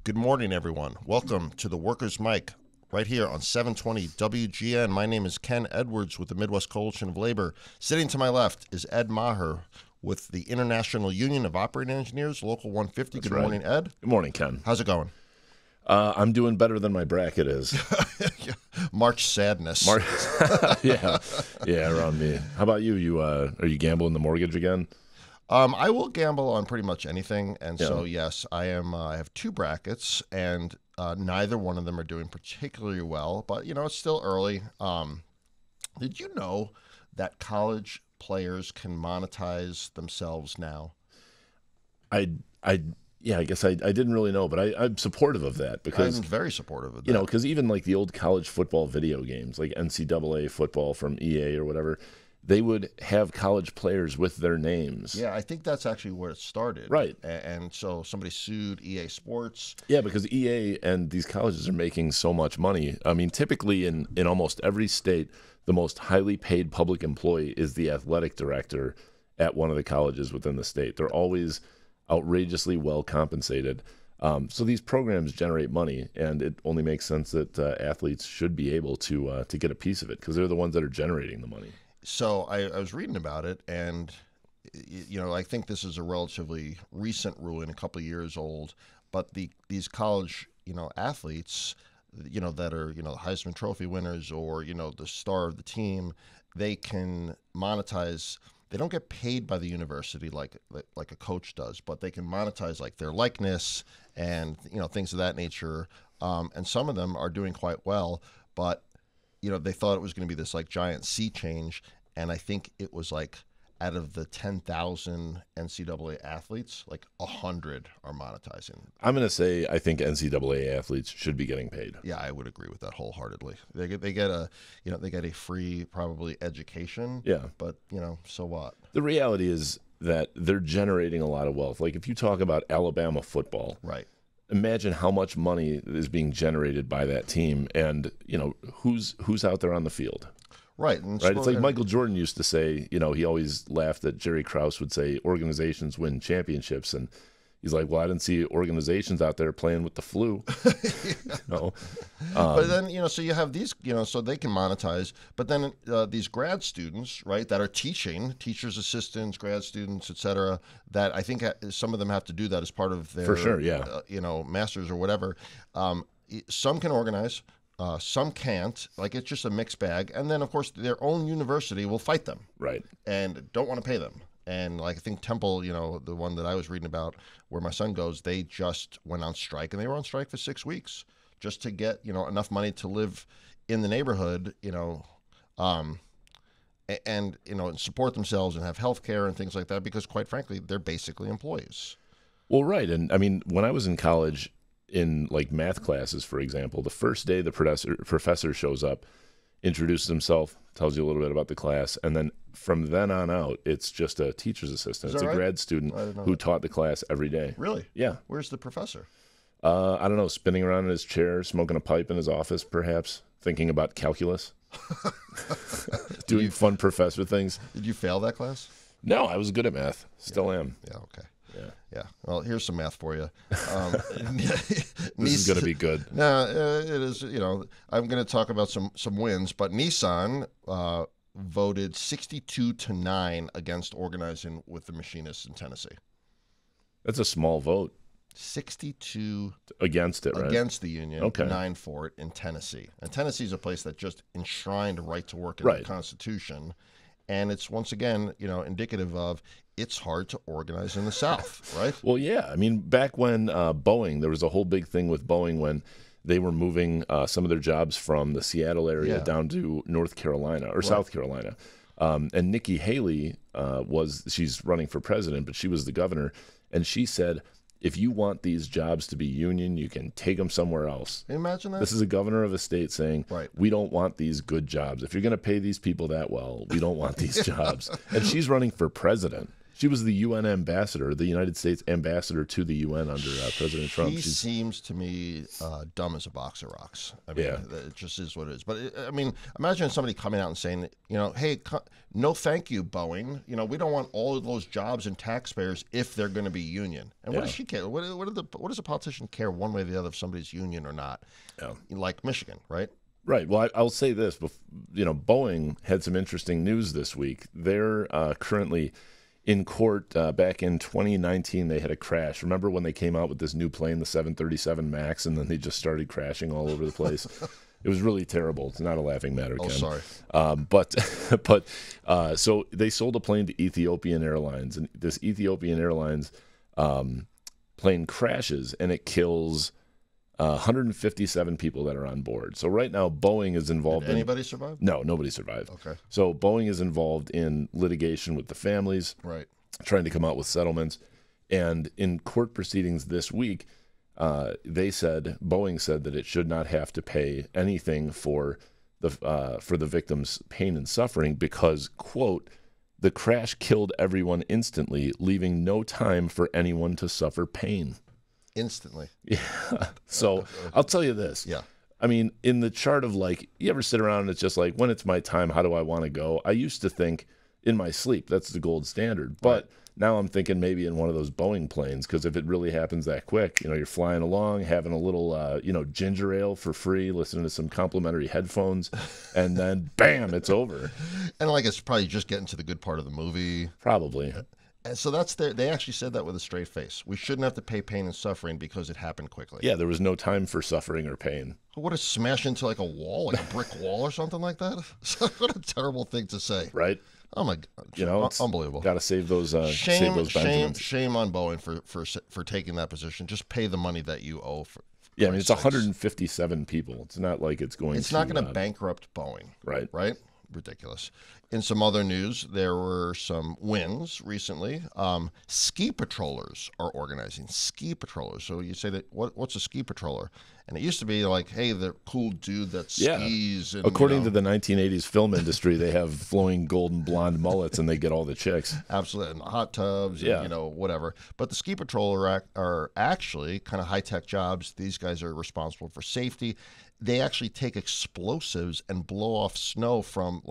Good morning, everyone. Welcome to the Workers' Mic right here on 720 WGN. My name is Ken Edwards with the Midwest Coalition of Labor. Sitting to my left is Ed Maher with the International Union of Operating Engineers, Local 150. That's Good right. morning, Ed. Good morning, Ken. How's it going? I'm doing better than my bracket is. March sadness. Yeah, around me. How about you? You are you gambling the mortgage again? I will gamble on pretty much anything, and so Yeah. yes, I am. I have two brackets, and neither one of them are doing particularly well. But it's still early. Did you know that college players can monetize themselves now? I guess I didn't really know, but I'm supportive of that because I'm very supportive of that. because even like the old college football video games, like NCAA football from EA or whatever, they would have college players with their names. Yeah, I think that's actually where it started. Right. And so somebody sued EA Sports. Yeah, because EA and these colleges are making so much money. I mean, typically in almost every state, the most highly paid public employee is the athletic director at one of the colleges within the state. They're always outrageously well compensated. So these programs generate money, and it only makes sense that athletes should be able to get a piece of it because they're the ones that are generating the money. So I was reading about it, and I think this is a relatively recent ruling, a couple of years old. But these college athletes, that are Heisman Trophy winners or the star of the team, they can monetize. They don't get paid by the university like a coach does, but they can monetize like their likeness and things of that nature. And some of them are doing quite well, but they thought it was going to be this like giant sea change, and I think it was like out of the 10,000 NCAA athletes, like 100 are monetizing. I'm going to say I think NCAA athletes should be getting paid. Yeah, I would agree with that wholeheartedly. They get a free probably education. Yeah. But so what? The reality is that they're generating a lot of wealth. Like if you talk about Alabama football, Right. imagine how much money is being generated by that team, and who's out there on the field. Right. And Right. It's like Michael Jordan used to say, he always laughed that Jerry Krause would say organizations win championships. And he's like, well, I didn't see organizations out there playing with the flu. But then, so you have these, so they can monetize. But then these grad students, right, that are teachers, assistants, grad students, et cetera, that I think some of them have to do that as part of their, For sure, yeah. Masters or whatever. Some can organize. Some can't. Like, it's just a mixed bag. And then, of course, their own university will fight them. Right. And don't want to pay them. And like I think Temple, the one that I was reading about where my son goes, they just went on strike, and they were on strike for 6 weeks just to get, enough money to live in the neighborhood, and support themselves and have health care and things like that, because quite frankly, they're basically employees. Well, right. And I mean, when I was in college, in like math classes, for example, the first day the professor shows up, introduces himself, tells you a little bit about the class, and then from then on out, it's just a teacher's assistant. It's a grad student who taught the class every day. Really? Yeah. Where's the professor? I don't know, spinning around in his chair, smoking a pipe in his office, perhaps, thinking about calculus, doing fun professor things. Did you fail that class? No, I was good at math. Still am. Yeah, okay. Yeah. Well, here's some math for you. This is going to be good. No, it is. I'm going to talk about some wins, but Nissan voted 62-9 against organizing with the machinists in Tennessee. That's a small vote. 62 against it, right? Against the union, Okay. 9 for it in Tennessee. And Tennessee is a place that just enshrined right to work in Right. the Constitution. And it's once again, indicative of it's hard to organize in the South, right? Well, yeah. I mean, back when Boeing, there was a whole big thing with Boeing when they were moving some of their jobs from the Seattle area down to North Carolina or South Carolina. And Nikki Haley she's running for president, but she was the governor. And she said, if you want these jobs to be union, you can take them somewhere else. Can you imagine that? This is a governor of a state saying, Right. we don't want these good jobs. If you're going to pay these people that well, we don't want these jobs. And she's running for president. She was the UN ambassador, the United States ambassador to the UN under President Trump. She seems to me dumb as a box of rocks. I mean, it just is what it is. But I mean, imagine somebody coming out and saying, hey, no, thank you, Boeing. We don't want all of those jobs and taxpayers if they're going to be union. And what does she care? What does a politician care one way or the other if somebody's union or not? Yeah. Like Michigan, right? Right. Well, I'll say this. Boeing had some interesting news this week. They're currently in court. Back in 2019, they had a crash. Remember when they came out with this new plane, the 737 MAX, and then they just started crashing all over the place? It was really terrible. It's not a laughing matter, Ken. Sorry. So they sold a plane to Ethiopian Airlines, and this Ethiopian Airlines plane crashes, and it kills 157 people that are on board. So right now, Boeing is involved. Did anybody survive? No, nobody survived. Okay. So Boeing is involved in litigation with the families, right, trying to come out with settlements. And in court proceedings this week, Boeing said that it should not have to pay anything for the victims' pain and suffering because, quote, the crash killed everyone instantly, leaving no time for anyone to suffer pain. Instantly. Yeah. So I'll tell you this. Yeah. I mean, in the chart of like, you ever sit around and it's just like, when it's my time, how do I want to go? I used to think in my sleep, that's the gold standard. But now I'm thinking maybe in one of those Boeing planes, because if it really happens that quick, you're flying along, having a little, ginger ale for free, listening to some complimentary headphones, and then bam, it's over. And it's probably just getting to the good part of the movie. Probably. And so they actually said that with a straight face. We shouldn't have to pay pain and suffering because it happened quickly. Yeah, there was no time for suffering or pain. What a smash into like a wall, like a brick wall or something like that? What a terrible thing to say. Right? Oh my God! Unbelievable. Got to save those. Shame on Boeing for taking that position. Just pay the money that you owe. I mean, it's 157 people. It's not like it's going. It's not going to bankrupt Boeing. Right. Right. Ridiculous. In some other news, there were some wins recently. Ski patrollers are organizing. Ski patrollers. So you say that what's a ski patroller? And it used to be like, hey, the cool dude that skis. And, according to the 1980s film industry, they have flowing golden blonde mullets and they get all the chicks. Absolutely. And hot tubs, and, whatever. But the ski patroller are actually kind of high-tech jobs. These guys are responsible for safety. They actually take explosives and blow off snow from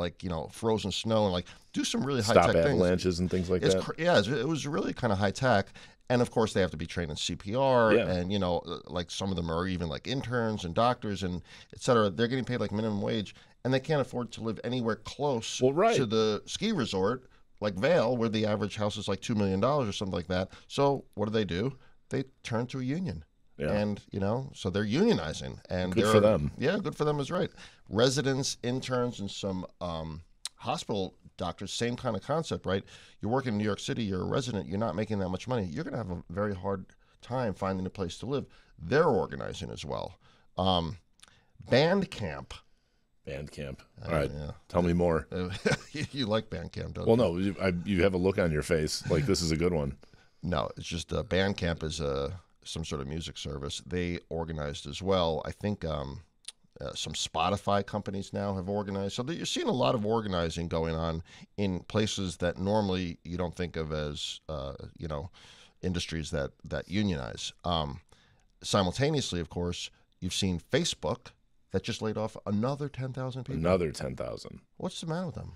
frozen snow and do some really high-tech things. Stop avalanches and things like that. Yeah, it was really kind of high-tech. And of course, they have to be trained in CPR, and some of them are even interns and doctors and et cetera. They're getting paid minimum wage, and they can't afford to live anywhere close to the ski resort like Vail, where the average house is $2 million or something like that. So what do? They turn to a union. Yeah. And, so they're unionizing. And good for them. Yeah, good for them is right. Residents, interns, and some hospital doctors, same kind of concept, right? You're working in New York City, you're a resident, you're not making that much money. You're going to have a very hard time finding a place to live. They're organizing as well. Band camp. All right. Tell me more. You like band camp, don't you? Well, no, you have a look on your face like this is a good one. No, it's just band camp is some sort of music service. They organized as well. I think some Spotify companies now have organized. So you're seeing a lot of organizing going on in places that normally you don't think of as, industries that unionize. Simultaneously, of course, you've seen Facebook that just laid off another 10,000 people. Another 10,000. What's the matter with them?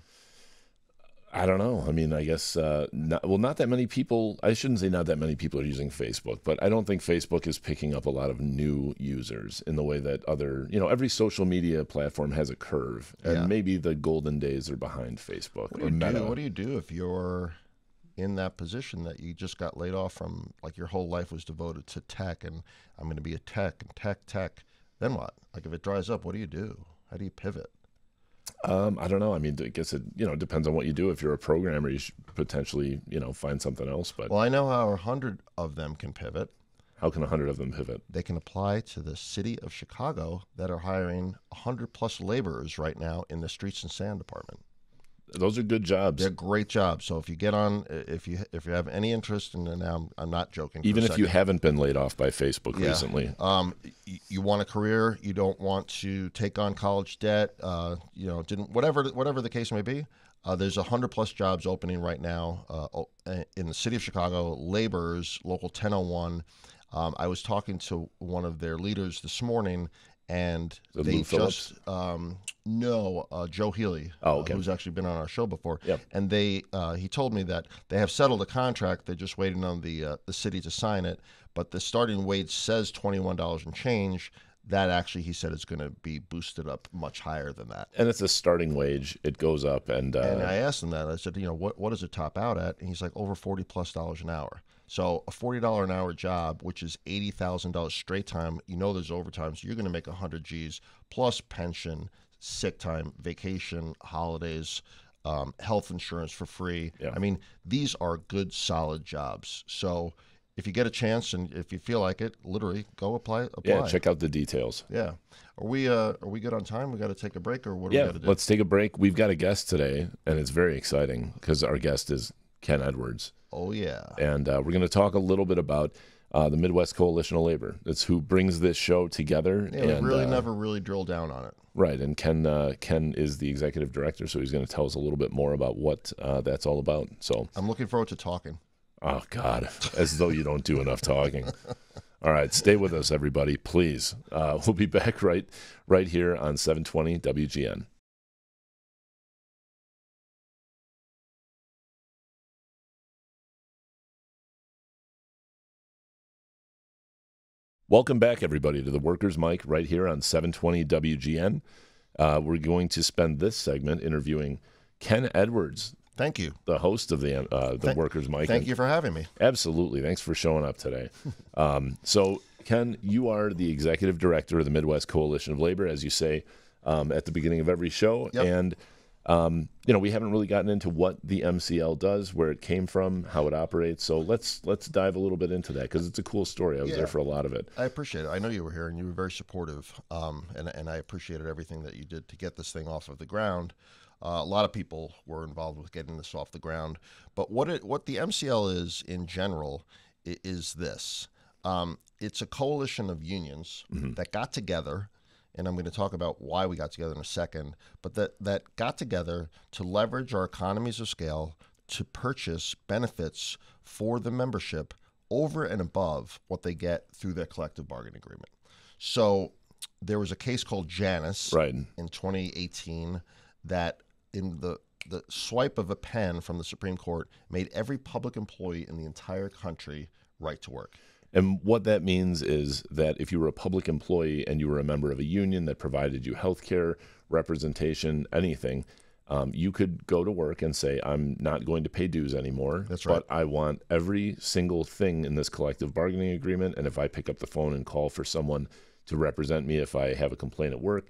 I don't know. I mean, I guess, not that many people, I shouldn't say not that many people are using Facebook, but I don't think Facebook is picking up a lot of new users in the way that every social media platform has a curve, and maybe the golden days are behind Facebook or Meta. What do you do if you're in that position that you just got laid off from, your whole life was devoted to tech, and I'm going to be a tech, then what? If it dries up, what do you do? How do you pivot? I don't know. I mean, I guess it depends on what you do. If you're a programmer, you should potentially find something else. But I know how 100 of them can pivot. How can 100 of them pivot? They can apply to the city of Chicago that are hiring 100+ laborers right now in the streets and sand department. Those are good jobs. They're great jobs. So if you get on, if you have any interest, and now I'm not joking. Even if you haven't been laid off by Facebook recently, you want a career, you don't want to take on college debt, whatever the case may be. There's 100+ jobs opening right now in the city of Chicago. Laborers, Local 1001. I was talking to one of their leaders this morning, and they Lou Phillips? just no Joe Healy, Oh, okay. who's actually been on our show before. Yep. And he told me that they have settled a contract. They're just waiting on the city to sign it. But the starting wage says $21 and change. That actually, he said, is going to be boosted up much higher than that. And it's a starting wage. It goes up. And I asked him that. I said, what does it top out at? And he's like, over $40+ an hour. So a $40 an hour job, which is $80,000 straight time, there's overtime, so you're going to make 100 G's plus pension, sick time, vacation, holidays, health insurance for free. Yeah. I mean, these are good, solid jobs. So if you get a chance and if you feel like it, literally go apply. Yeah, check out the details. Yeah. Are we good on time? We got to take a break, or what do we got to do? Let's take a break. We've got a guest today, and it's very exciting because our guest is Ken Edwards. Oh, yeah. And we're going to talk a little bit about the Midwest Coalition of Labor. It's who brings this show together. Yeah, we really never really drilled down on it. Right, and Ken is the executive director, so he's going to tell us a little bit more about what that's all about. So I'm looking forward to talking. Oh, God, as though you don't do enough talking. All right, stay with us, everybody, please. We'll be back right here on 720 WGN. Welcome back, everybody, to the Workers' Mic right here on 720 WGN. We're going to spend this segment interviewing Ken Edwards. Thank you. The host of the Workers' Mic. Thank you for having me. Absolutely. Thanks for showing up today. So, Ken, you are the executive director of the Midwest Coalition of Labor, as you say at the beginning of every show. Yep. And, we haven't really gotten into what the MCL does, where it came from, how it operates. So let's dive a little bit into that because it's a cool story. I was there for a lot of it. I appreciate it. I know you were here and you were very supportive, and I appreciated everything that you did to get this thing off of the ground. A lot of people were involved with getting this off the ground. But what the MCL is in general is this. It's a coalition of unions that got together, and I'm going to talk about why we got together in a second, but that got together to leverage our economies of scale to purchase benefits for the membership over and above what they get through their collective bargaining agreement. So there was a case called Janus in 2018 that in the swipe of a pen from the Supreme Court made every public employee in the entire country right to work. And what that means is that if you were a public employee and you were a member of a union that provided you health care, representation, anything, you could go to work and say, I'm not going to pay dues anymore. That's right. But I want every single thing in this collective bargaining agreement. And if I pick up the phone and call for someone to represent me if I have a complaint at work,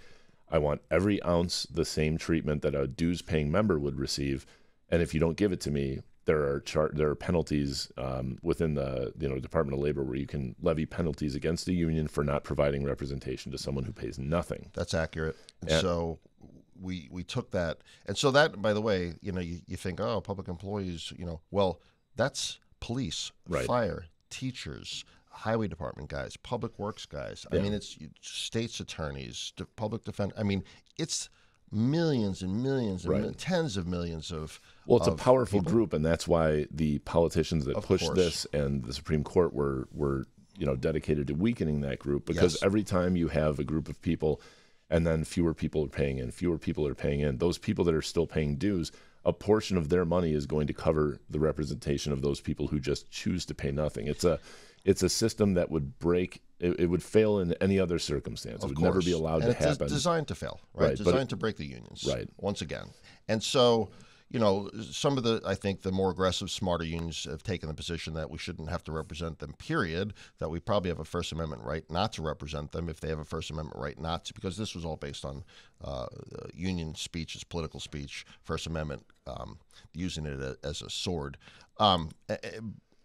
I want every ounce the same treatment that a dues-paying member would receive, and if you don't give it to me, there are penalties within the Department of Labor where you can levy penalties against a union for not providing representation to someone who pays nothing. That's accurate. And so we took that, and so that, by the way, you think, oh, public employees, well, that's police, fire, teachers, highway department guys, public works guys. I mean, it's state's attorneys, public defense. I mean, it's millions and millions and tens of millions of. Well, it's a powerful group, and that's why the politicians that pushed this and the Supreme Court were dedicated to weakening that group, because every time you have a group of people and then fewer people are paying in, those people that are still paying dues, a portion of their money is going to cover the representation of those people who just choose to pay nothing. It's a system that would break. It would fail in any other circumstance. It would never be allowed to happen. It's designed to fail, right? Designed to break the unions, once again. And so, some of I think the more aggressive, smarter unions have taken the position that we shouldn't have to represent them, period, that we probably have a First Amendment right not to represent them if they have a First Amendment right not to, because this was all based on union speech, as political speech, First Amendment, using it as a sword.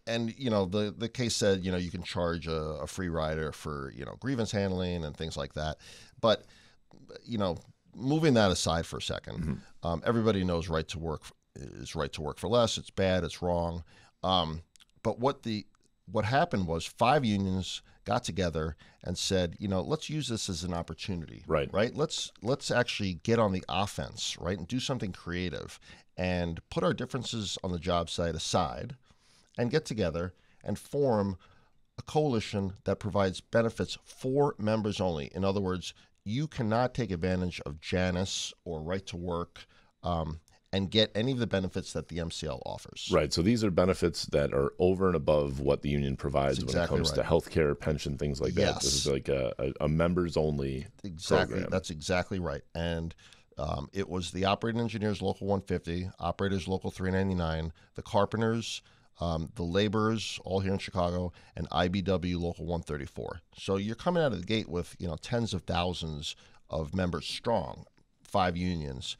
And, the case said, you can charge a free rider for, grievance handling and things like that. But, moving that aside for a second, everybody knows right to work is right to work for less. It's bad. It's wrong. But what the what happened was 5 unions got together and said, let's use this as an opportunity, Right. right? Let's actually get on the offense, right, and do something creative and put our differences on the job site aside and get together and form a coalition that provides benefits for members only. In other words, you cannot take advantage of Janus or Right to Work and get any of the benefits that the MCL offers. Right. So these are benefits that are over and above what the union provides when it comes to health care, pension, things like that. This is like a members only program. That's exactly right. And it was the Operating Engineers Local 150, Operators Local 399, the Carpenters, the laborers, all here in Chicago, and IBW Local 134. So you're coming out of the gate with tens of thousands of members strong, 5 unions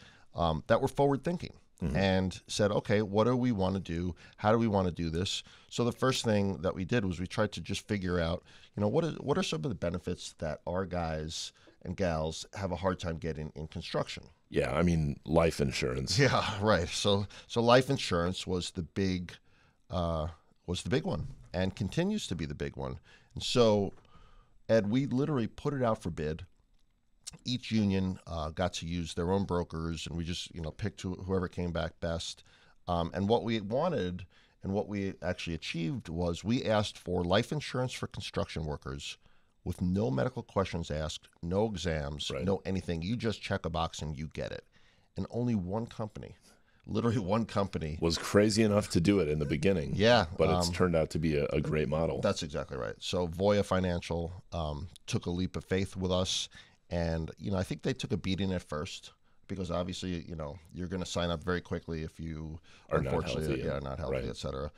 that were forward thinking and said, okay, what do we want to do? How do we want to do this? So the first thing that we did was we tried to just figure out, what are some of the benefits that our guys and gals have a hard time getting in construction. Yeah, I mean, life insurance. Yeah, right. So life insurance was the big one and continues to be the big one. And so, Ed, we literally put it out for bid. Each union got to use their own brokers, and we just picked whoever came back best. And what we wanted and what we actually achieved was we asked for life insurance for construction workers with no medical questions asked, no exams, no anything. You just check a box and you get it. And only one company, literally one company, was crazy enough to do it in the beginning. Yeah. But it's turned out to be a great model. That's exactly right. So Voya Financial took a leap of faith with us. And, I think they took a beating at first because obviously, you're going to sign up very quickly if you are unfortunately not healthy, et cetera.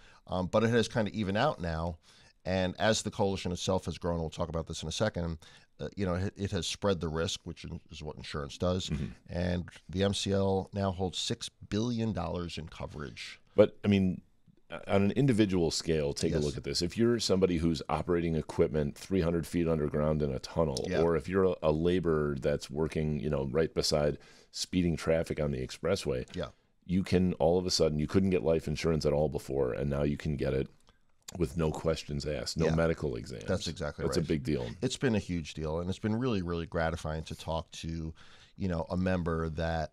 But it has kind of evened out now. And as the coalition itself has grown, we'll talk about this in a second, it has spread the risk, which is what insurance does. And the MCL now holds $6 billion in coverage. But, I mean, on an individual scale, take a look at this. If you're somebody who's operating equipment 300 feet underground in a tunnel, or if you're a laborer that's working, right beside speeding traffic on the expressway, you can all of a sudden, you couldn't get life insurance at all before, and now you can get it with no questions asked, no medical exams. That's exactly right. That's a big deal. It's been a huge deal, and it's been really, really gratifying to talk to, a member that,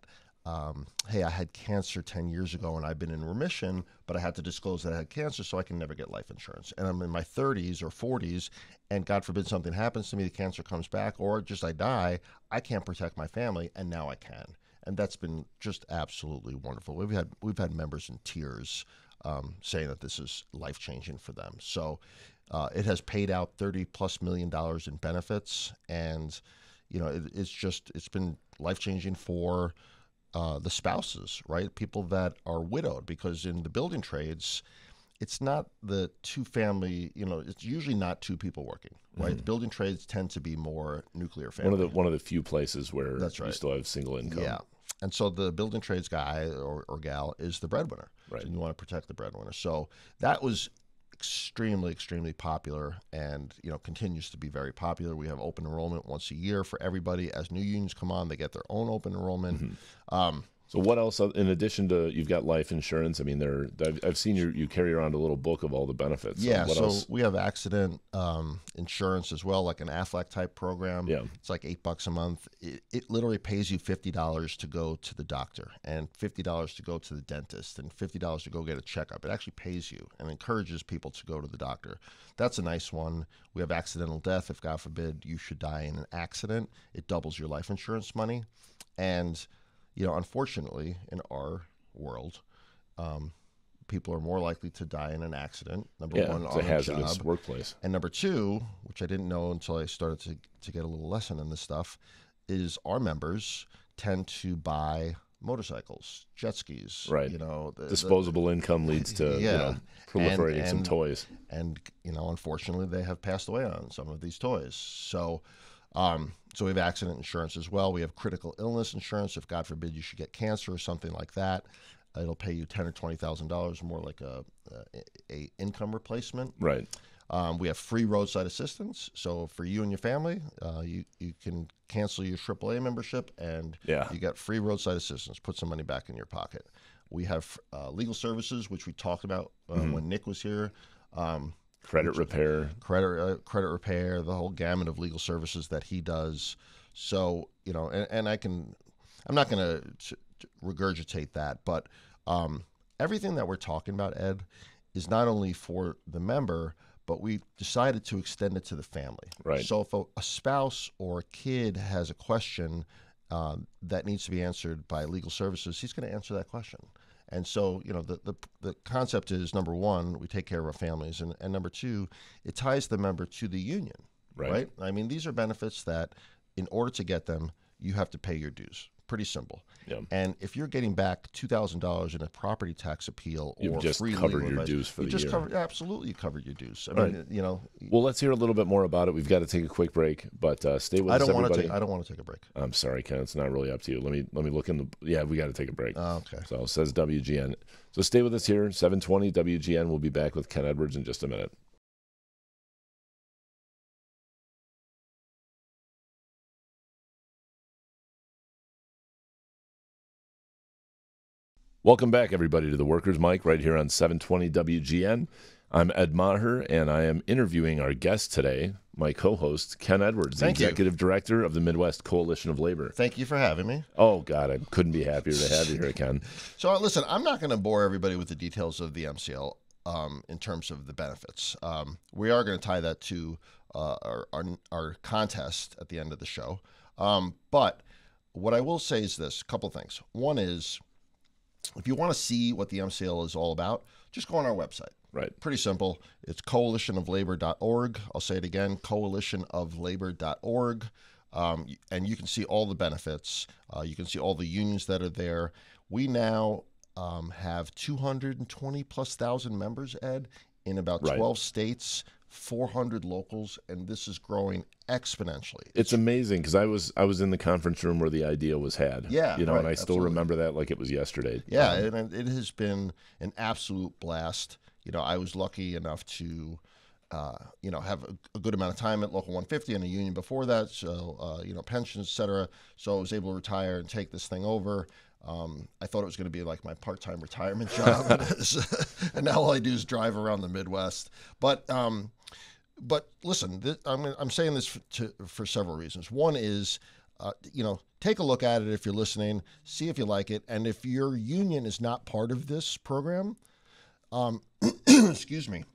hey, I had cancer 10 years ago and I've been in remission, but I had to disclose that I had cancer so I can never get life insurance. And I'm in my 30s or 40s, and God forbid something happens to me, the cancer comes back, or just I die, I can't protect my family, and now I can. And that's been just absolutely wonderful. We've had members in tears saying that this is life-changing for them. So it has paid out $30+ million in benefits, and it's been life-changing for the spouses, right? People that are widowed, because in the building trades, it's not the two-family. It's usually not two people working, right? The building trades tend to be more nuclear family. One of the few places where That's right. You still have single income. Yeah. And so the building trades guy or gal is the breadwinner. Right. And you want to protect the breadwinner. So that was extremely, extremely popular, and continues to be very popular. We have open enrollment once a year for everybody. As new unions come on, they get their own open enrollment. So what else, in addition to, you've got life insurance? I mean, I've seen you carry around a little book of all the benefits. Yeah, what else? We have accident insurance as well, like an Aflac type program. Yeah. It's like $8 a month. It literally pays you $50 to go to the doctor, and $50 to go to the dentist, and $50 to go get a checkup. It actually pays you and encourages people to go to the doctor. That's a nice one. We have accidental death. If God forbid you should die in an accident, it doubles your life insurance money. And unfortunately, in our world, people are more likely to die in an accident. Number one, it's on a hazardous job. workplace. And number two, which I didn't know until I started to get a little lesson in this stuff, is our members tend to buy motorcycles, jet skis. Right. Disposable income leads to proliferating some toys. And unfortunately, they have passed away on some of these toys. So we have accident insurance as well. We have critical illness insurance. If God forbid you should get cancer or something like that, it'll pay you $10,000 or $20,000, more like a income replacement. Right. We have free roadside assistance. So for you and your family, you can cancel your AAA membership and you get free roadside assistance. Put some money back in your pocket. We have legal services, which we talked about when Nick was here. credit repair, credit repair, the whole gamut of legal services that he does. So, and I'm not going to regurgitate that, but everything that we're talking about, Ed, is not only for the member, but we decided to extend it to the family. Right. So if a spouse or a kid has a question that needs to be answered by legal services, he's going to answer that question. And so, the concept is, number one, we take care of our families, and number two, it ties the member to the union, right? I mean, these are benefits that, in order to get them, you have to pay your dues. Pretty simple. Yeah. And if you're getting back $2,000 in a property tax appeal You've or just free covered legal your advice, dues for the year. Absolutely covered your dues. I mean, Well, let's hear a little bit more about it. We've got to take a quick break, but stay with us, everybody. I don't want to take a break. I'm sorry, Ken. It's not really up to you. Let me look in the. Yeah, we got to take a break. Okay. So it says WGN. So stay with us here. 720 WGN. We'll be back with Ken Edwards in just a minute. Welcome back, everybody, to the Workers' Mic right here on 720 WGN. I'm Ed Maher, and I am interviewing our guest today, my co-host, Ken Edwards, the Executive Director of the Midwest Coalition of Labor. Thank you for having me. Oh, God, I couldn't be happier to have you here, Ken. So, listen, I'm not going to bore everybody with the details of the MCL in terms of the benefits. We are going to tie that to our contest at the end of the show. But what I will say is this, a couple things. One is, if you want to see what the MCL is all about, just go on our website. Right. Pretty simple. It's coalitionoflabor.org. I'll say it again, coalitionoflabor.org. And you can see all the benefits. You can see all the unions that are there. We now have 220 plus thousand members, Ed, in about 12 states, 400 locals, and this is growing exponentially. It's amazing because I was in the conference room where the idea was had. Yeah, and I still remember that like it was yesterday. Yeah, and it has been an absolute blast. I was lucky enough to, have a good amount of time at Local 150 and a union before that. So, pensions, et cetera. So I was able to retire and take this thing over. I thought it was going to be like my part-time retirement job, and now all I do is drive around the Midwest. But listen, I'm saying this for several reasons. One is, take a look at it if you're listening, see if you like it, and if your union is not part of this program, excuse me.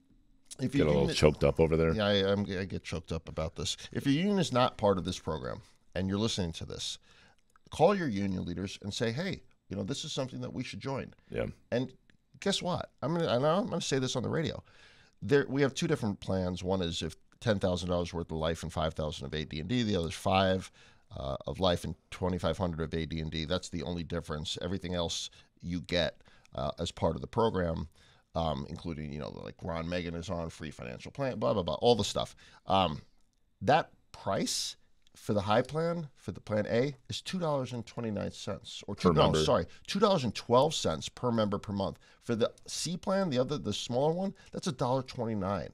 If get a little choked up over there. Yeah, I get choked up about this. If your union is not part of this program and you're listening to this, call your union leaders and say, hey, this is something that we should join. Yeah. And guess what? I'm gonna say this on the radio. We have two different plans. One is if $10,000 worth of life and $5,000 of AD&D. The other is $5,000 of life and $2,500 of AD&D. That's the only difference. Everything else you get as part of the program. Including, like Ron Megan is on, free financial plan, blah, blah, blah, all the stuff. That price for the high plan, for the plan A, is $2.29 or $2.12 per member per month. For the C plan, the smaller one, that's $1.29.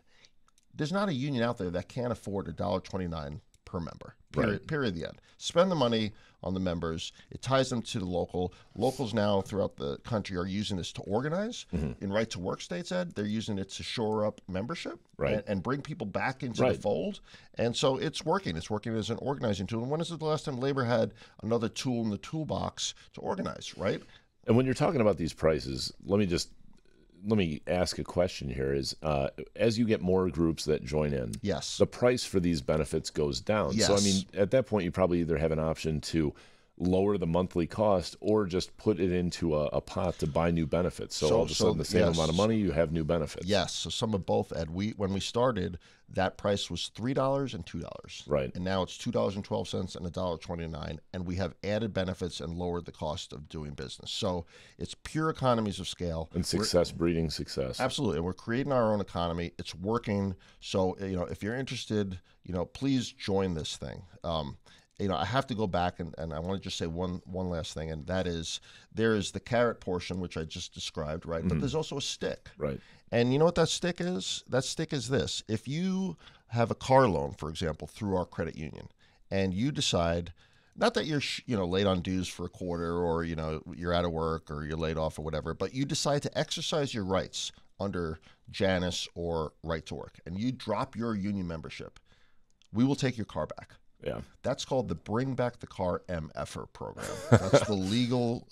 There's not a union out there that can't afford $1.29 per member. Period. The end. Spend the money on the members. It ties them to the local. Locals now throughout the country are using this to organize. In right to work states, Ed, they're using it to shore up membership and bring people back into the fold. And so it's working. It's working as an organizing tool. And when is the last time labor had another tool in the toolbox to organize, right? And when you're talking about these prices, let me ask a question here is, as you get more groups that join in, yes, the price for these benefits goes down. Yes. So, I mean, at that point, you probably either have an option to lower the monthly cost or just put it into a pot to buy new benefits. So all of a sudden, the same amount of money, you have new benefits. Yes. So some of both, Ed. When we started, that price was $3 and $2. Right. And now it's $2.12 and $1.29. And we have added benefits and lowered the cost of doing business. So it's pure economies of scale. And success breeding success. Absolutely. And we're creating our own economy. It's working. So, if you're interested, please join this thing. I have to go back and I want to just say one last thing, and that is there is the carrot portion, which I just described, right? But there's also a stick. Right. And you know what that stick is? That stick is this. If you have a car loan, for example, through our credit union, and you decide, not that you're late on dues for a quarter or, you're out of work or you're laid off or whatever, but you decide to exercise your rights under Janus, or Right to Work, and you drop your union membership, we will take your car back. Yeah. That's called the Bring Back the Car MFer program. That's the legal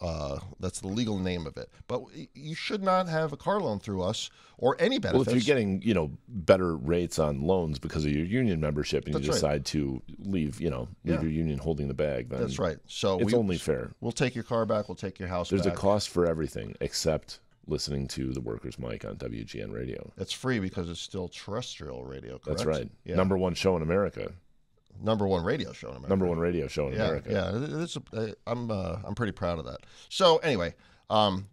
name of it. But you should not have a car loan through us or any benefits. Well, if you're getting, better rates on loans because of your union membership and you decide to leave your union holding the bag, then that's right. So it's only fair. We'll take your car back. We'll take your house back. There's a cost for everything except listening to the Workers' Mic on WGN Radio. It's free because it's still terrestrial radio, correct? That's right. Yeah. Number one show in America. Number one radio show in America. Number one radio show in America. Yeah, I'm pretty proud of that. So anyway,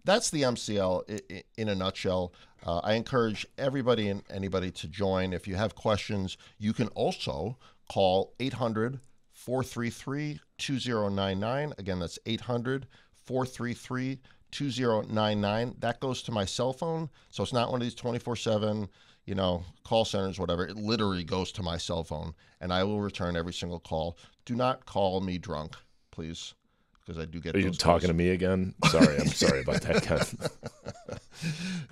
that's the MCL in a nutshell. I encourage everybody and anybody to join. If you have questions, you can also call 800-433-2099. Again, that's 800-433-2099. That goes to my cell phone, so it's not one of these 24/7 call centers, whatever. It literally goes to my cell phone, and I will return every single call. Do not call me drunk, please, because I do get. Are you talking to me again? Sorry, I'm sorry about that, Ken.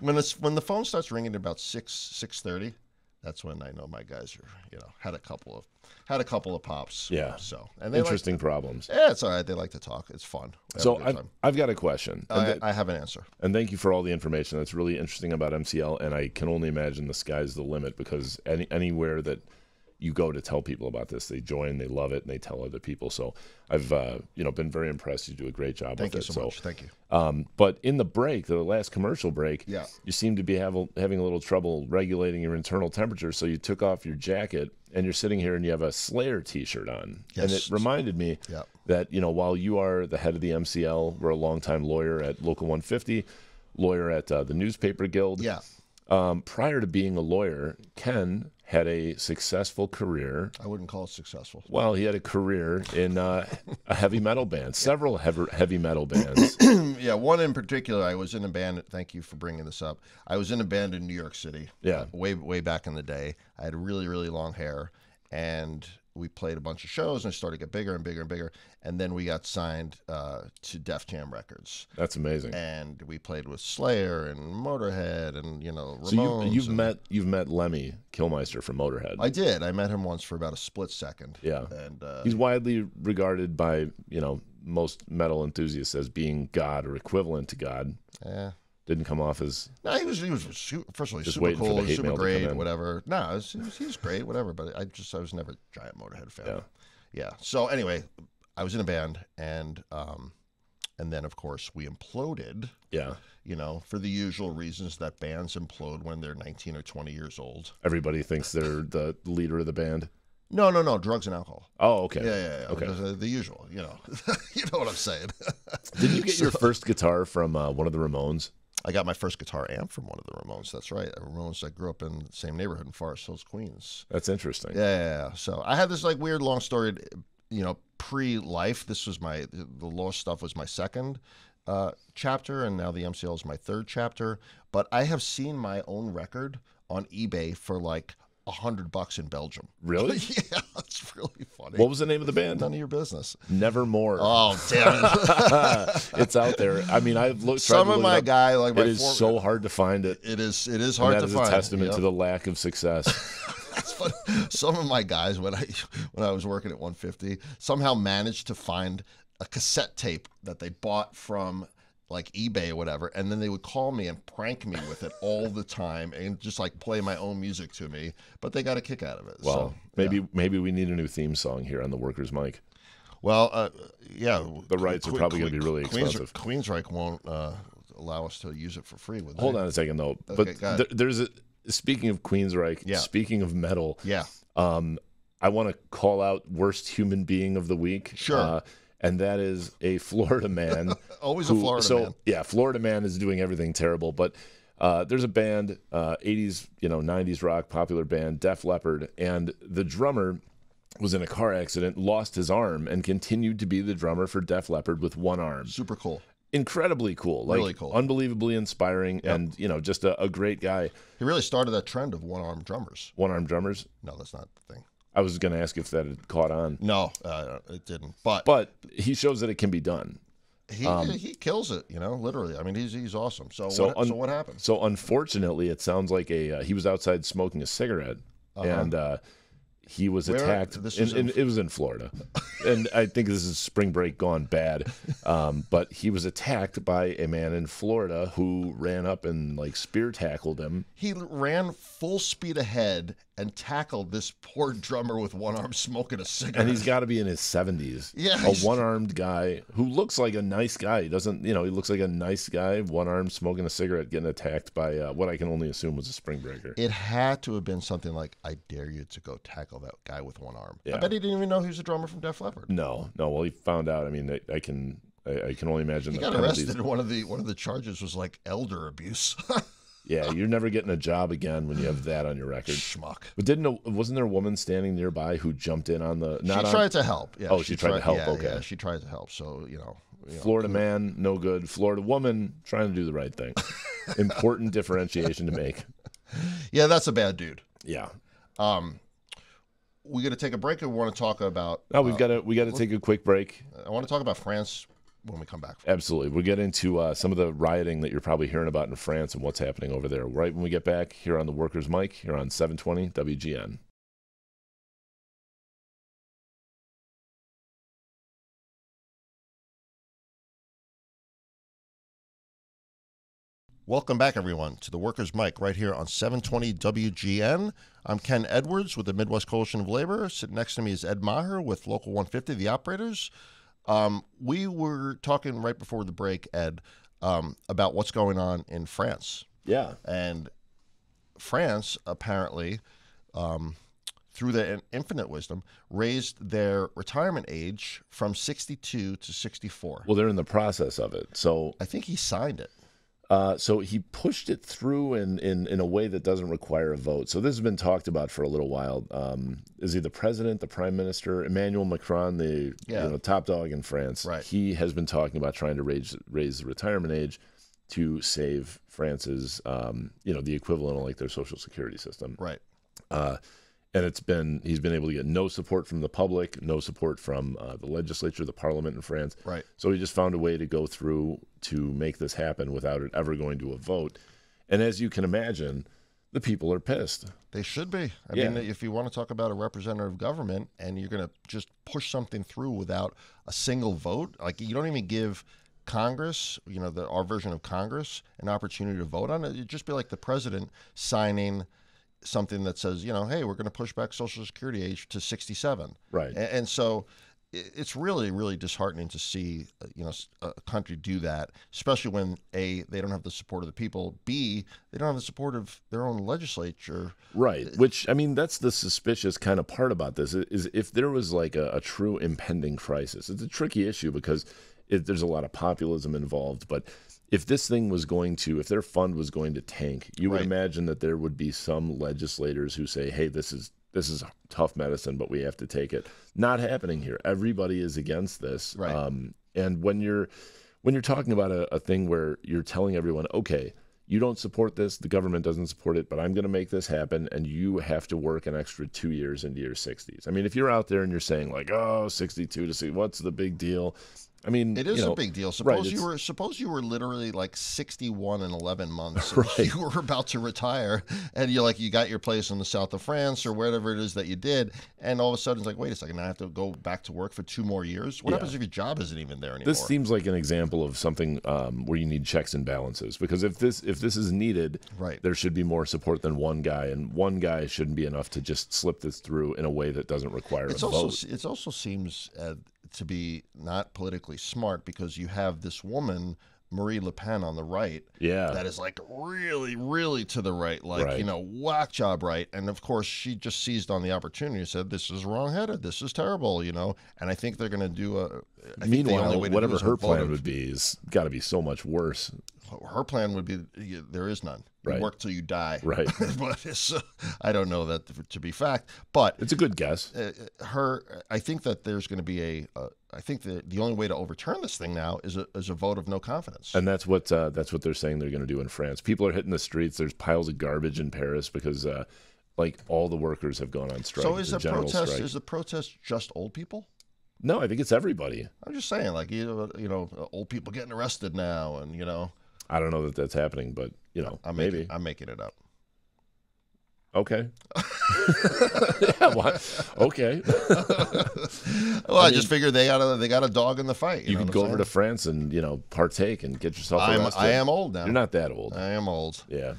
When the phone starts ringing at about 6:30, that's when I know my guys are had a couple of pops. Yeah. So and they interesting problems. Yeah, it's all right. They like to talk. It's fun. So I've got a question. I have an answer. And thank you for all the information. That's really interesting about MCL, and I can only imagine the sky's the limit because anywhere that you go to tell people about this, they join, they love it, and they tell other people. So I've been very impressed. You do a great job with it. Thank you so much. Thank you. But in the break, the last commercial break, yeah, you seem to be having a little trouble regulating your internal temperature. So you took off your jacket, and you're sitting here, and you have a Slayer T-shirt on. Yes. And it reminded me that while you are the head of the MCL, we're a longtime lawyer at Local 150, lawyer at the Newspaper Guild. Yeah. Prior to being a lawyer, Ken had a successful career. I wouldn't call it successful. Well, he had a career in a heavy metal band, several heavy metal bands. Yeah, one in particular. I was in a band. Thank you for bringing this up. I was in a band in New York City. Yeah, way back in the day. I had really, really long hair, and we played a bunch of shows, and it started to get bigger and bigger and bigger. And then we got signed to Def Jam Records. That's amazing. And we played with Slayer and Motorhead and Ramones. So you've met Lemmy Kilmister from Motorhead. I did. I met him once for about a split second. Yeah, and he's widely regarded by most metal enthusiasts as being God or equivalent to God. Yeah. Didn't come off as. No, he was first of all, he's just super waiting for cool, the hate super mail to great, come in. whatever. No, he was great, whatever. But I was never a giant Motorhead fan. Yeah. So anyway, I was in a band, and then of course we imploded. Yeah. For the usual reasons that bands implode when they're 19 or 20 years old. Everybody thinks they're the leader of the band. No, drugs and alcohol. Oh, okay. Yeah. Okay. The usual, you know what I'm saying. Didn't you get your first guitar from one of the Ramones? I got my first guitar amp from one of the Ramones. That's right. Ramones. I grew up in the same neighborhood in Forest Hills, Queens. That's interesting. Yeah. So I had this weird long story, pre-life. This was the law stuff was my second chapter, and now the MCL is my third chapter. But I have seen my own record on eBay for $100 in Belgium. Really? Yeah, it's really funny. What was the name of the band? None of your business. Nevermore. Oh, damn it. It's out there. I mean, I've looked. Some of my guy, it is so hard to find it. It is hard to find. That is a testament to the lack of success. That's funny. Some of my guys, when I was working at 150, somehow managed to find a cassette tape that they bought from eBay or whatever, and then they would call me and prank me with it all the time and just play my own music to me, but they got a kick out of it. Well, so, maybe we need a new theme song here on the Workers' Mic. Well, yeah. The rights are probably going to be really expensive. Queensryche won't allow us to use it for free. Hold on a second, though. Okay, but speaking of Queensryche, speaking of metal, I want to call out worst human being of the week. Sure. And that is a Florida man. Always a Florida man. Yeah, Florida man is doing everything terrible. But there's a band, 80s, 90s rock, popular band, Def Leppard, and the drummer was in a car accident, lost his arm, and continued to be the drummer for Def Leppard with one arm. Super cool. Incredibly cool. Really cool. Unbelievably inspiring, and, just a great guy. He really started that trend of one-armed drummers. One-armed drummers? No, that's not the thing. I was going to ask if that had caught on. No, it didn't. But he shows that it can be done. He kills it, literally. I mean, he's awesome. So what happened? So unfortunately, it sounds like he was outside smoking a cigarette, and he was attacked. It was in Florida, and I think this is spring break gone bad. But he was attacked by a man in Florida who ran up and like spear tackled him. He ran full speed ahead and tackled this poor drummer with one arm smoking a cigarette. And he's got to be in his 70s. Yeah, a one-armed guy who looks like a nice guy. He doesn't, he looks like a nice guy, one arm smoking a cigarette, getting attacked by what I can only assume was a spring breaker. It had to have been something like, I dare you to go tackle that guy with one arm. Yeah. I bet he didn't even know he was a drummer from Def Leppard. No. Well, he found out. I mean, I can only imagine. He got arrested. One of the charges was like elder abuse. Yeah, you're never getting a job again when you have that on your record. Schmuck. But wasn't there a woman standing nearby who jumped in on the? She tried to help. Yeah, she tried to help. Yeah, okay, yeah, she tried to help. So Florida man, no good. Florida woman, trying to do the right thing. Important differentiation to make. Yeah, that's a bad dude. Yeah. We got to take a break, or we want to talk about? No, we got to take a quick break. I want to talk about France when we come back. Absolutely. We'll get into some of the rioting that you're probably hearing about in France and what's happening over there right when we get back here on the Workers' Mic, here on 720 WGN. Welcome back, everyone, to the Workers' Mic right here on 720 WGN. I'm Ken Edwards with the Midwest Coalition of Labor. Sitting next to me is Ed Maher with Local 150, the operators. We were talking right before the break, Ed, about what's going on in France. Yeah. And France, apparently, through their infinite wisdom, raised their retirement age from 62 to 64. Well, they're in the process of it. So I think he signed it. So he pushed it through in a way that doesn't require a vote. So this has been talked about for a little while. Is he the president, the prime minister? Emmanuel Macron, the top dog in France. Right. He has been talking about trying to raise the retirement age to save France's, the equivalent of like their social security system. Right. And he's been able to get no support from the public, no support from the legislature, the parliament in France. Right. So he just found a way to go through to make this happen without it ever going to a vote. And as you can imagine, the people are pissed. They should be. I mean, if you want to talk about a representative government and you're going to just push something through without a single vote, like you don't even give Congress, our version of Congress, an opportunity to vote on it. It'd just be like the president signing something that says, hey, we're going to push back Social Security age to 67. Right. And so it's really, really disheartening to see, a country do that, especially when A, they don't have the support of the people, B, they don't have the support of their own legislature. Right. Which, I mean, that's the suspicious kind of part about this is if there was like a true impending crisis. It's a tricky issue because there's a lot of populism involved, but if this thing was if their fund was going to tank, you would imagine that there would be some legislators who say, hey, this is tough medicine, but we have to take it. Not happening here. Everybody is against this. Right. And when you're talking about a thing where you're telling everyone, okay, you don't support this, the government doesn't support it, but I'm going to make this happen, and you have to work an extra 2 years into your 60s. I mean, if you're out there and you're saying like, 62 to 60, what's the big deal? I mean, it is a big deal. Suppose you were literally like 61 and 11 months. Right. You were about to retire, and you got your place in the south of France or wherever it is that you did, and all of a sudden it's like, wait a second, I have to go back to work for 2 more years. What happens if your job isn't even there anymore? This seems like an example of something where you need checks and balances, because if this is needed, there should be more support than one guy, and one guy shouldn't be enough to just slip this through in a way that doesn't require a vote. It also seems to be not politically smart, because you have this woman, Marie Le Pen, on the right, that is like really, really to the right, whack job right. And of course, she just seized on the opportunity and said, this is wrongheaded, this is terrible, and I think they're going to do meanwhatel, whatever her plan would be is got to be so much worse. Her plan would be, there is none. You work till you die. Right. But I don't know that to be fact, but it's a good guess. I think that there's going to be I think the only way to overturn this thing now is a vote of no confidence. And that's what they're saying they're going to do in France. People are hitting the streets. There's piles of garbage in Paris because all the workers have gone on strike. So is the protest just old people? No, I think it's everybody. I'm just saying, like, old people getting arrested now, and I don't know that that's happening, but maybe. I'm making it up. Okay. Yeah, why? Okay. Well, I just figured they got a dog in the fight. You could go over to France and partake and get yourself arrested. I am old now. You're not that old. I am old. Yeah.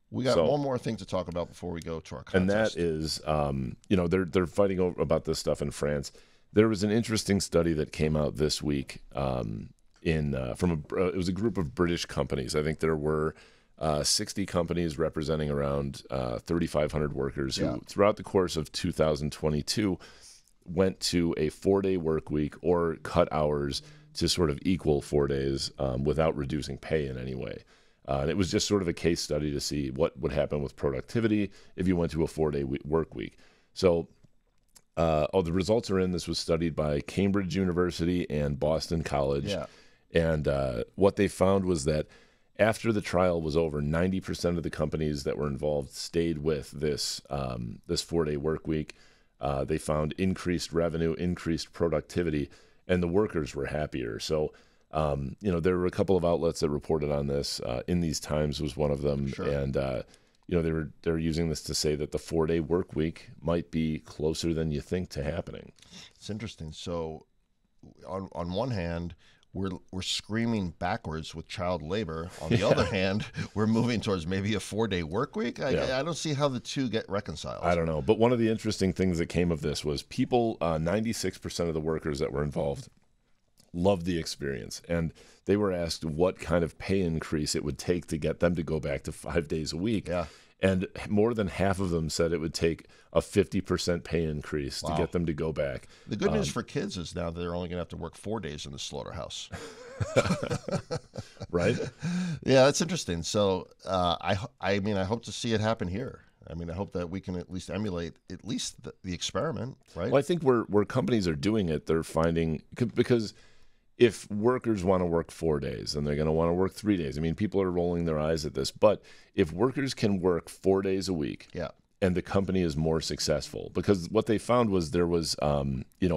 We got one more thing to talk about before we go to our contest. And that is, they're fighting about this stuff in France. There was an interesting study that came out this week it was a group of British companies. I think there were 60 companies representing around 3,500 workers who, throughout the course of 2022, went to a 4-day work week or cut hours to sort of equal 4 days without reducing pay in any way. And it was just sort of a case study to see what would happen with productivity if you went to a 4-day work week. So the results are in. This was studied by Cambridge University and Boston College. Yeah. And what they found was that after the trial was over, 90% of the companies that were involved stayed with this 4-day work week. They found increased revenue, increased productivity, and the workers were happier. So, there were a couple of outlets that reported on this. In These Times was one of them. Sure. And, they're using this to say that the 4-day work week might be closer than you think to happening. It's interesting. So on one hand, we're screaming backwards with child labor. On the other hand, we're moving towards maybe a 4-day work week. I don't see how the two get reconciled. I don't know. But one of the interesting things that came of this was 96% of the workers that were involved loved the experience. And they were asked what kind of pay increase it would take to get them to go back to 5 days a week. Yeah. And more than half of them said it would take a 50% pay increase to get them to go back. The good news for kids is now they're only going to have to work 4 days in the slaughterhouse. Right? Yeah, that's interesting. So I hope to see it happen here. I mean, I hope that we can at least emulate the experiment, right? Well, I think where companies are doing it, they're finding, because if workers want to work 4 days, then they're going to want to work 3 days. I mean, people are rolling their eyes at this. But if workers can work 4 days a week, and the company is more successful, because what they found was there was,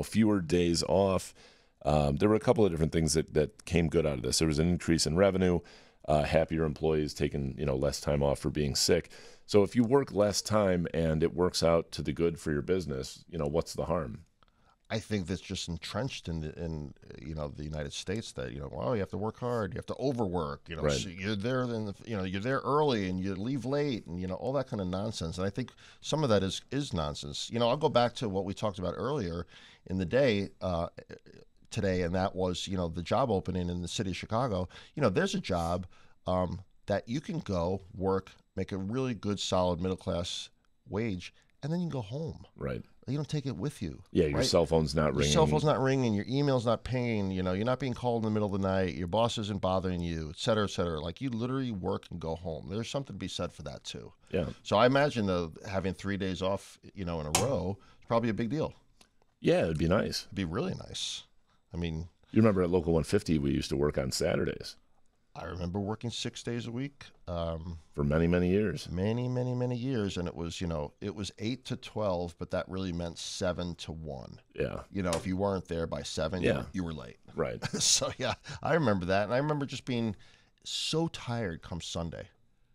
fewer days off. There were a couple of different things that came good out of this. There was an increase in revenue, happier employees taking, less time off for being sick. So if you work less time and it works out to the good for your business, what's the harm? I think that's just entrenched in the United States that you have to work hard, you have to overwork, Right. So you're there you're there early and you leave late and all that kind of nonsense. And I think some of that is nonsense. I'll go back to what we talked about earlier in the day today, and that was the job opening in the city of Chicago. There's a job that you can go work, make a really good solid middle class wage, and then you can go home. Right. You don't take it with you. Yeah, your cell phone's not ringing. Your cell phone's not ringing. Your email's not pinging. You're not being called in the middle of the night. Your boss isn't bothering you, et cetera, et cetera. Like, you literally work and go home. There's something to be said for that, too. Yeah. So I imagine, having 3 days off, in a row is probably a big deal. Yeah, it'd be nice. It'd be really nice. I mean, you remember at Local 150, we used to work on Saturdays. I remember working 6 days a week for many, many years. Many, many, many years, and it was 8 to 12, but that really meant 7 to 1. Yeah. If you weren't there by 7, you were late. Right. So yeah, I remember that, and I remember just being so tired come Sunday.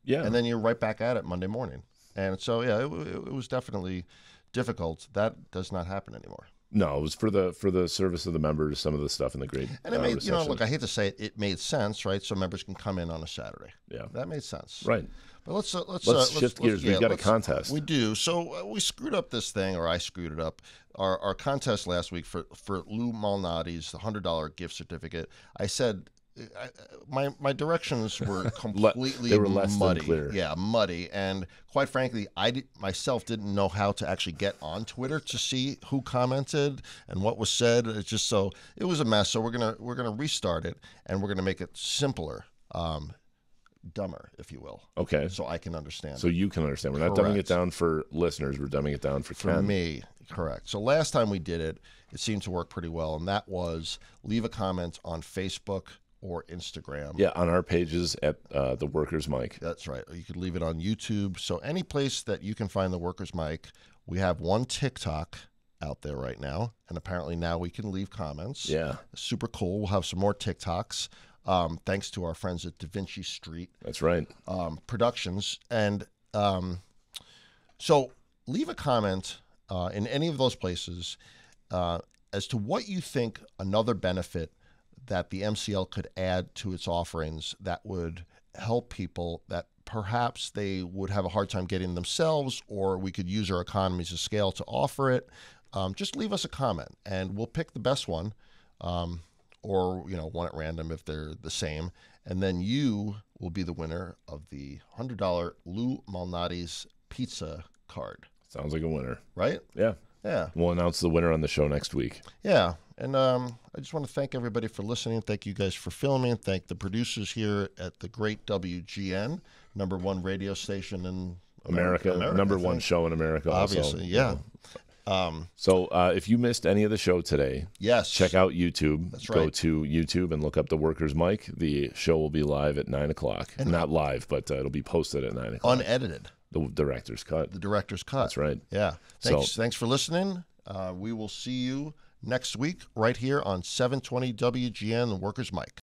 Yeah. And then you're right back at it Monday morning, and so yeah, it was definitely difficult. That does not happen anymore. No, it was for the service of the members, some of the stuff in the grade. And it made, look, I hate to say it, it made sense, right? So members can come in on a Saturday. Yeah. That made sense. Right. But let's shift gears. We've got a contest. We do. So we screwed up this thing, or I screwed it up. Our contest last week for Lou Malnati's the $100 gift certificate. I said my directions were completely they were less muddy. than clear. Yeah, muddy. And quite frankly, myself didn't know how to actually get on Twitter to see who commented and what was said. It's just it was a mess. So we're gonna restart it, and we're gonna make it simpler. Dumber, if you will. Okay. So I can understand. So you can understand. We're not dumbing it down for listeners. We're dumbing it down for Ken. For me, correct. So last time we did it, it seemed to work pretty well, and that was leave a comment on Facebook or Instagram. Yeah, on our pages at the Workers' Mic. That's right. Or you could leave it on YouTube. So any place that you can find the Workers' Mic. We have one TikTok, out there right now, and apparently now we can leave comments. Yeah, Super cool. We'll have some more TikToks. Thanks to our friends at Da Vinci Street that's right. Productions. And so leave a comment in any of those places as to what you think another benefit that the MCL could add to its offerings that would help people that perhaps they would have a hard time getting themselves, or we could use our economies of scale to offer it. Just leave us a comment, and we'll pick the best one, or one at random if they're the same, and then you will be the winner of the $100 Lou Malnati's pizza card. Sounds like a winner. Right? Yeah. Yeah. We'll announce the winner on the show next week. Yeah. And I just want to thank everybody for listening. Thank you guys for filming. Thank the producers here at the great WGN, #1 radio station in America #1 show in America. Obviously, also. yeah. So if you missed any of the show today, Yes. check out YouTube. That's Go right. to YouTube and look up The Workers' Mic. The show will be live at 9 o'clock. Not live, but it'll be posted at 9 o'clock. Unedited. The director's cut. The director's cut. That's right. Yeah. Thanks for listening. We will see you next week right here on 720 WGN, The Workers' Mic.